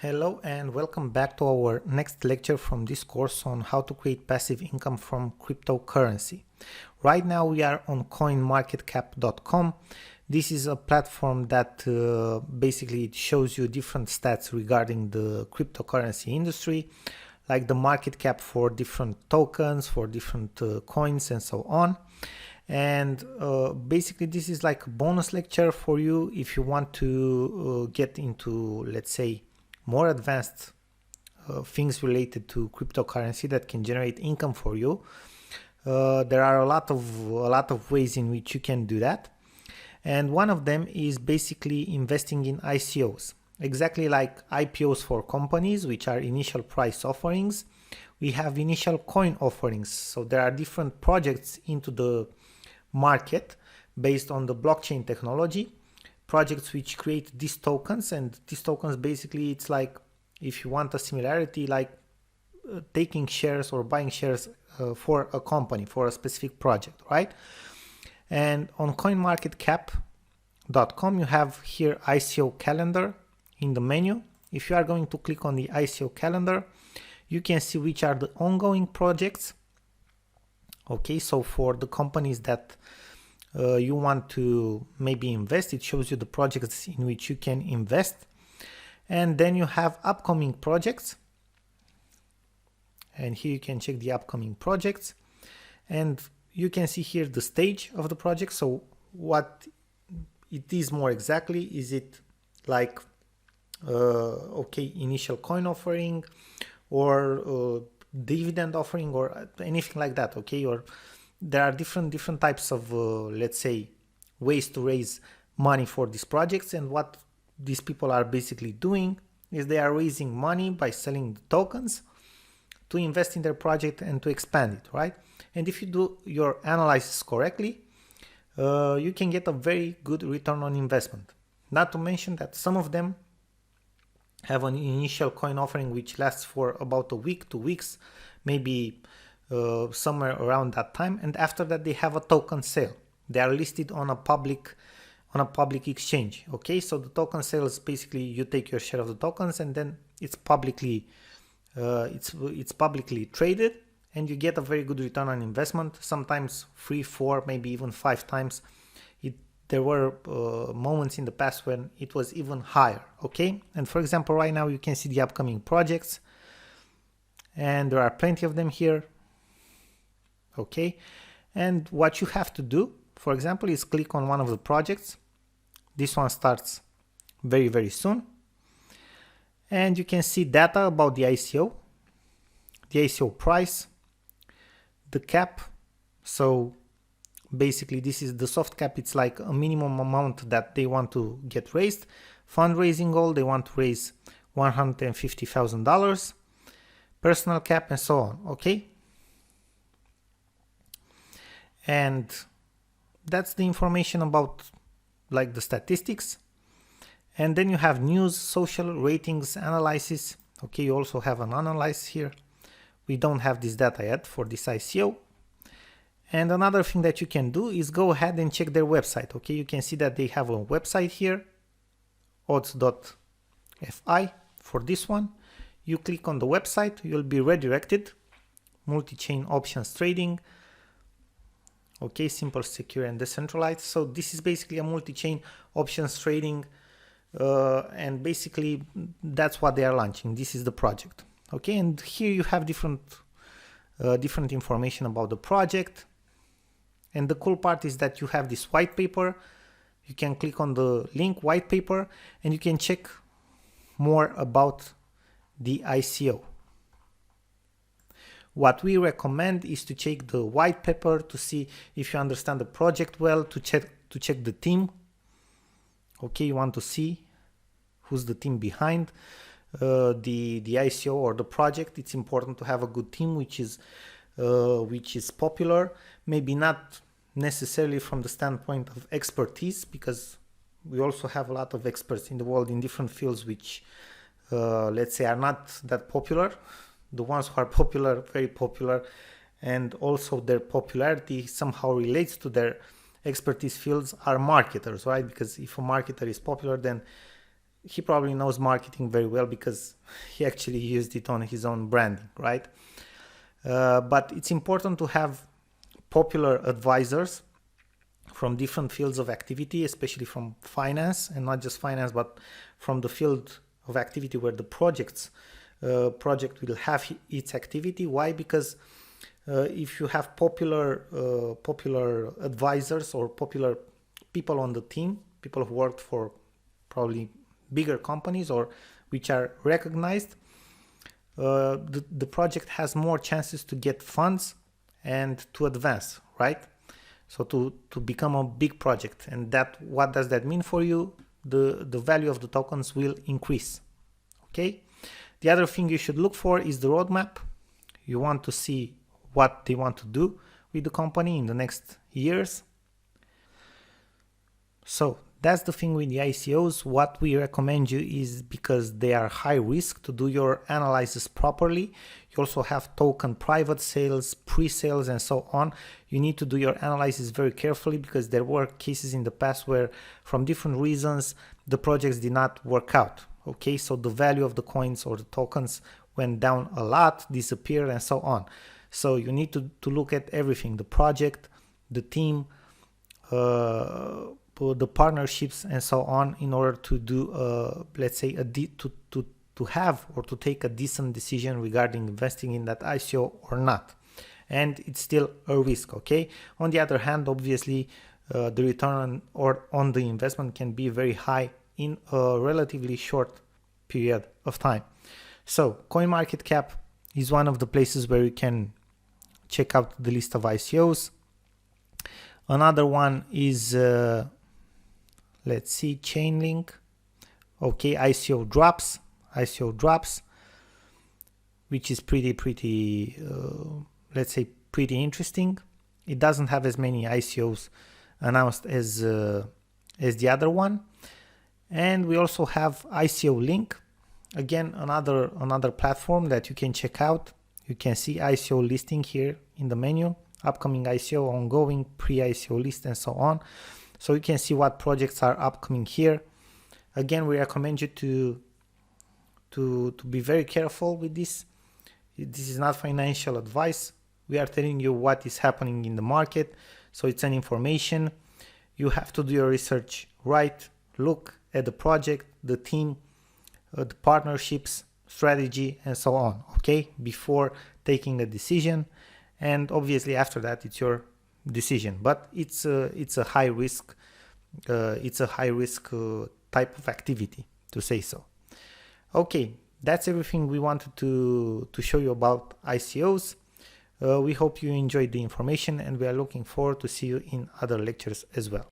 Hello and welcome back to our next lecture from this course on how to create passive income from cryptocurrency. Right now we are on coinmarketcap.com. This is a platform that basically shows you different stats regarding the cryptocurrency industry, like the market cap for different tokens, for different coins and so on. And basically this is like a bonus lecture for you if you want to get into, let's say, more advanced things related to cryptocurrency that can generate income for you. There are a lot of ways in which you can do that, and one of them is basically investing in ICOs, exactly like IPOs for companies, which are initial price offerings. We have initial coin offerings, so there are different projects into the market based on the blockchain technology, projects which create these tokens, and these tokens basically, it's like, if you want a similarity, like taking shares or buying shares for a company, for a specific project, right? And on coinmarketcap.com you have here ICO calendar in the menu. If you are going to click on the ICO calendar, you can see which are the ongoing projects. Okay, so for the companies that you want to maybe invest, it shows you the projects in which you can invest. And then you have upcoming projects, and here you can check the upcoming projects, and you can see here the stage of the project. So what it is more exactly, is it like okay, initial coin offering, or dividend offering, or anything like that, okay? Or there are different types of let's say ways to raise money for these projects. And what these people are basically doing is they are raising money by selling the tokens to invest in their project and to expand it, right? And if you do your analysis correctly, you can get a very good return on investment. Not to mention that some of them have an initial coin offering which lasts for about a week, 2 weeks, maybe somewhere around that time, and after that they have a token sale. They are listed on a public exchange. Okay, so the token sale is basically you take your share of the tokens, and then it's publicly traded, and you get a very good return on investment, sometimes 3, 4, maybe even 5 times. There were moments in the past when it was even higher. Okay, and for example, right now you can see the upcoming projects, and there are plenty of them here. Okay, and what you have to do, for example, is click on one of the projects. This one starts very soon, and you can see data about the ICO price, the cap. So basically this is the soft cap. It's like a minimum amount that they want to get raised. Fundraising goal, they want to raise $150,000. Personal cap, and so on. Okay, and that's the information about like the statistics. And then you have news, social, ratings, analysis. Okay, you also have an analysis here. We don't have this data yet for this ICO. And another thing that you can do is go ahead and check their website. Okay, you can see that they have a website here, odds.fi. For this one, you click on the website, you'll be redirected. Multi-chain options trading. Okay, simple, secure, and decentralized. So this is basically a multi-chain options trading, and basically that's what they are launching. This is the project. Okay, and here you have different information about the project. And the cool part is that you have this white paper. You can click on the link white paper, and you can check more about the ICO. What we recommend is to check the white paper to see if you understand the project well, to check the team. Okay, you want to see who's the team behind the ICO or the project. It's important to have a good team which is popular, maybe not necessarily from the standpoint of expertise, because we also have a lot of experts in the world in different fields which let's say are not that popular. The ones who are popular, very popular, and also their popularity somehow relates to their expertise fields, are marketers, right? Because if a marketer is popular, then he probably knows marketing very well because he actually used it on his own branding, right? But it's important to have popular advisors from different fields of activity, especially from finance, and not just finance, but from the field of activity where the project will have its activity. Why? Because if you have popular advisors or popular people on the team, people who worked for probably bigger companies or which are recognized, the project has more chances to get funds and to advance, right? So to become a big project. And that, what does that mean for you? The value of the tokens will increase. Okay. The other thing you should look for is the roadmap. You want to see what they want to do with the company in the next years. So that's the thing with the ICOs. What we recommend you is, because they are high risk, to do your analysis properly. You also have token private sales, pre-sales, and so on. You need to do your analysis very carefully, because there were cases in the past where from different reasons the projects did not work out. Okay, so the value of the coins or the tokens went down a lot, disappeared, and so on. So you need to look at everything: the project, the team, the partnerships, and so on, in order to do let's say to have or to take a decent decision regarding investing in that ICO or not. And it's still a risk. Okay, on the other hand, obviously the return on the investment can be very high in a relatively short period of time. So CoinMarketCap is one of the places where you can check out the list of ICOs. Another one is let's see, Chainlink. Okay, ICO drops, which is pretty let's say pretty interesting. It doesn't have as many ICOs announced as the other one. And we also have ICO Link, again another platform that you can check out. You can see ICO listing here in the menu, upcoming ICO, ongoing, pre-ICO list, and so on. So you can see what projects are upcoming here. Again, we recommend you to be very careful with this. This is not financial advice. We are telling you what is happening in the market, so it's an information. You have to do your research right. Look at the project, the team, the partnerships, strategy, and so on, okay, before taking a decision. And obviously after that, it's your decision. But it's a high risk type of activity, to say so. Okay, that's everything we wanted to show you about ICOs. We hope you enjoyed the information, and we are looking forward to see you in other lectures as well.